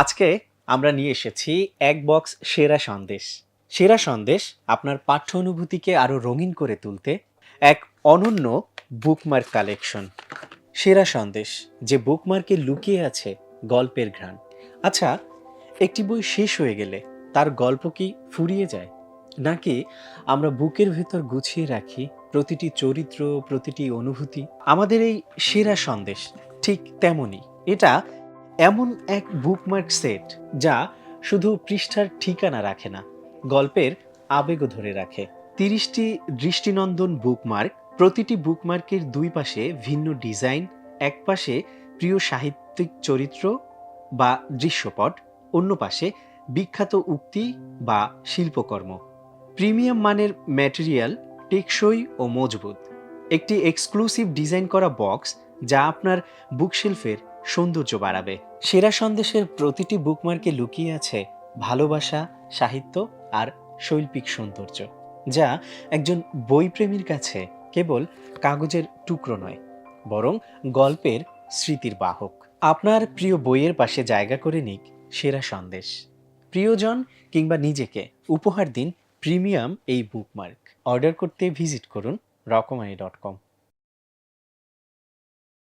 আজকে আমরা নিয়ে এসেছি এক বক্স সেরা সন্দেশ। সেরা সন্দেশ আপনার পাঠ্য অনুভূতিকে আরো রঙিন করে তুলতে এক অনন্য বুকমার্ক কালেকশন। সেরা সন্দেশ, যে বুকমার্কে লুকিয়ে আছে গল্পের ঘ্রাণ। আচ্ছা, একটি বই শেষ হয়ে গেলে তার গল্প কি ফুরিয়ে যায়, নাকি আমরা বুকের ভেতর গুছিয়ে রাখি প্রতিটি চরিত্র, প্রতিটি অনুভূতি? আমাদের এই সেরা সন্দেশ ঠিক তেমনই। এটা এমন এক বুকমার্ক সেট যা শুধু পৃষ্ঠার ঠিকানা রাখে না, গল্পের আবেগও ধরে রাখে। 30টি দৃষ্টিনন্দন বুকমার্ক, প্রতিটি বুকমার্কের দুই পাশে ভিন্ন ডিজাইন। এক পাশে প্রিয় সাহিত্যিক চরিত্র বা দৃশ্যপট, অন্য পাশে বিখ্যাত উক্তি বা শিল্পকর্ম। প্রিমিয়াম মানের ম্যাটেরিয়াল, টেকসই ও মজবুত। একটি এক্সক্লুসিভ ডিজাইন করা বক্স যা আপনার বুকশেলফের সৌন্দর্য বাড়াবে। সেরা সন্দেশের প্রতিটি বুকমার্কে লুকিয়ে আছে ভালোবাসা, সাহিত্য আর শৈল্পিক সৌন্দর্য, যা একজন বইপ্রেমীর কাছে কেবল কাগজের টুকরো নয়, বরং গল্পের স্মৃতির বাহক। আপনার প্রিয় বইয়ের পাশে জায়গা করে নিক সেরা সন্দেশ। প্রিয়জন কিংবা নিজেকে উপহার দিন প্রিমিয়াম এই বুকমার্ক। অর্ডার করতে ভিজিট করুন রকমারি.com।